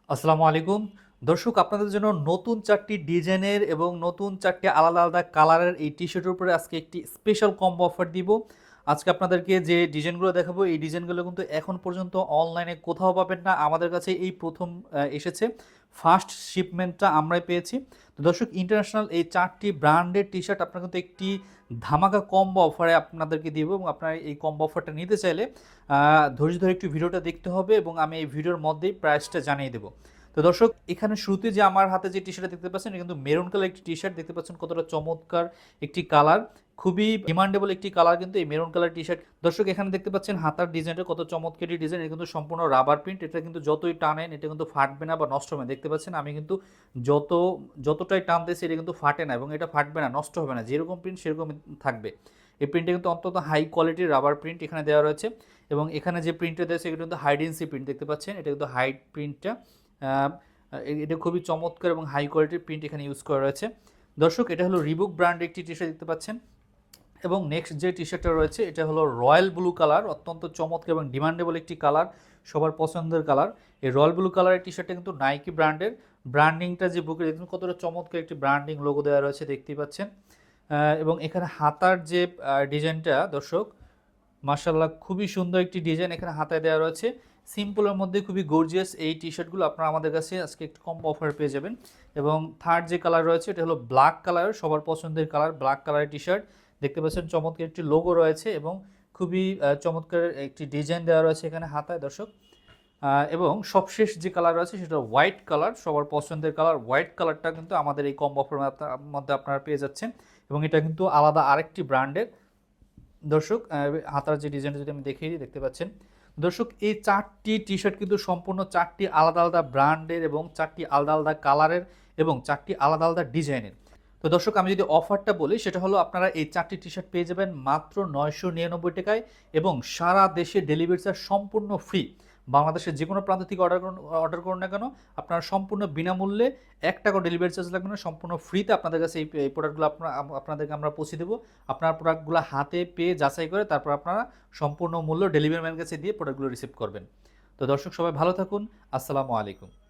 আসসালামু আলাইকুম। দর্শক, আপনাদের জন্য নতুন ৪ টি ডিজাইনের এবং নতুন ৪ টি আলাদা, আলাদা কালারের এই টি-শার্টের উপরে আজকে একটি স্পেশাল কম্বো অফার দিব। আজকে আপনাদেরকে যে ডিজাইনগুলো দেখাবো, এই ডিজাইনগুলো কিন্তু এখন পর্যন্ত অনলাইনে কোথাও পাবেন না। আমাদের কাছে এই ১ম এসেছে। ফার্স্ট শিপমেন্টটা আমরাই পেয়েছি। তো দর্শক, ইন্টারন্যাশনাল এই ৪ টি ব্র্যান্ডের টি-শার্ট আপনারা কিন্তু একটি ধামাকা কম্বো অফারে আপনাদেরকে দিব এবং আপনারা এই কম্বো অফারটা নিতে চাইলে ধৈর্য ধরে একটু ভিডিওটা দেখতে হবে এবং আমি এই ভিডিওর মধ্যেই প্রাইসটা জানিয়ে দেবো। তো দর্শক, এখানে শুরুতে যে আমার হাতে যে টি-শার্টটা দেখতে পাচ্ছেন, এটা কিন্তু মেরুন কালার একটি টি-শার্ট। দেখতে পাচ্ছেন কতটা চমৎকার একটি কালার, খুবই ডিমান্ডেবল একটি কালার কিন্তু এই মেরুন কালার টি-শার্ট। দর্শক, এখানে দেখতে পাচ্ছেন হাতার ডিজাইনটা কত চমৎকার একটি ডিজাইন। এটা কিন্তু সম্পূর্ণ রাবার প্রিন্ট। এটা কিন্তু যতই টানেন এটা কিন্তু ফাটবে না বা নষ্ট হবে না। দেখতে পাচ্ছেন আমি কিন্তু যতটাই টানতেছি এটা কিন্তু ফাটে না এবং এটা ফাটবে না, নষ্ট হবে না। যেরকম প্রিন্ট সেরকম থাকবে। এই প্রিন্টটা কিন্তু অন্তত হাই কোয়ালিটির রাবার প্রিন্ট এখানে দেওয়া রয়েছে এবং এখানে যে প্রিন্টটা দেওয়া আছে এটা কিন্তু হাইডেন্সি প্রিন্ট। দেখতে পাচ্ছেন এটা কিন্তু হাইড প্রিন্টটা। এটা খুবই চমৎকার এবং হাই কোয়ালিটির প্রিন্ট এখানে ইউজ করা রয়েছে। দর্শক, এটা হলো রিবুক ব্র্যান্ডের একটি টি শার্ট দেখতে পাচ্ছেন এবং নেক্সট যে টি শার্টটা রয়েছে এটা হলো রয়্যাল ব্লু কালার। অত্যন্ত চমৎকার এবং ডিমান্ডেবল একটি কালার, সবার পছন্দের কালার। এই রয়্যাল ব্লু কালারের টি শার্টটা কিন্তু নাইকি ব্র্যান্ডের। ব্র্যান্ডিংটা যে বুকে দেখুন কতটা চমৎকার একটি ব্র্যান্ডিং লোগো দেওয়া রয়েছে, দেখতেই পাচ্ছেন। এবং এখানে হাতার যে ডিজাইনটা দর্শক, মাশাআল্লাহ খুবই সুন্দর একটি ডিজাইন এখানে হাতায় দেওয়া রয়েছে। সিম্পলের মধ্যে খুবই গর্জিয়াস এই টি শার্টগুলো আপনারা আমাদের কাছে আজকে একটু কম অফার পেয়ে যাবেন। এবং থার্ড যে কালার রয়েছে এটা হলো ব্ল্যাক কালার, সবার পছন্দের কালার ব্ল্যাক কালারের টি শার্ট। দেখতে পাচ্ছেন চমৎকার একটি লোগো রয়েছে এবং খুবই চমৎকার একটি ডিজাইন দেওয়া রয়েছে এখানে হাতায় দর্শক। এবং সবশেষ যে কালার রয়েছে সেটা হোয়াইট কালার, সবার পছন্দের কালার। হোয়াইট কালারটা কিন্তু আমাদের এই কম অফার মধ্যে আপনারা পেয়ে যাচ্ছেন এবং এটা কিন্তু আলাদা আরেকটি ব্র্যান্ডের। দর্শক, হাতার যে ডিজাইনটা যদি আমি দেখিয়ে দিই, দেখতে পাচ্ছেন দর্শক এই ৪টি টি শার্ট কিন্তু সম্পূর্ণ ৪টি আলাদা আলাদা ব্র্যান্ডের এবং ৪টি আলাদা আলাদা কালারের এবং ৪টি আলাদা আলাদা ডিজাইনের। তো দর্শক, আমি যদি অফারটা বলি সেটা হলো আপনারা এই ৪টি টি শার্ট পেয়ে যাবেন মাত্র ৯৯৯ টাকায় এবং সারা দেশে ডেলিভারি চার্জ সম্পূর্ণ ফ্রি। বাংলাদেশের যে কোনো প্রান্ত থেকে অর্ডার করুন না কেন, আপনারা সম্পূর্ণ বিনামূল্যে ১ টাকাও ডেলিভারি চার্জ লাগবে না, সম্পূর্ণ ফ্রিতে আপনাদের কাছে এই প্রোডাক্টগুলো আপনাদেরকে আমরা পৌঁছে দেবো। আপনার প্রোডাক্টগুলো হাতে পেয়ে যাচাই করে তারপর আপনারা সম্পূর্ণ মূল্য ডেলিভারি ম্যানের কাছে দিয়ে প্রোডাক্টগুলো রিসিভ করবেন। তো দর্শক, সবাই ভালো থাকুন। আসসালামু আলাইকুম।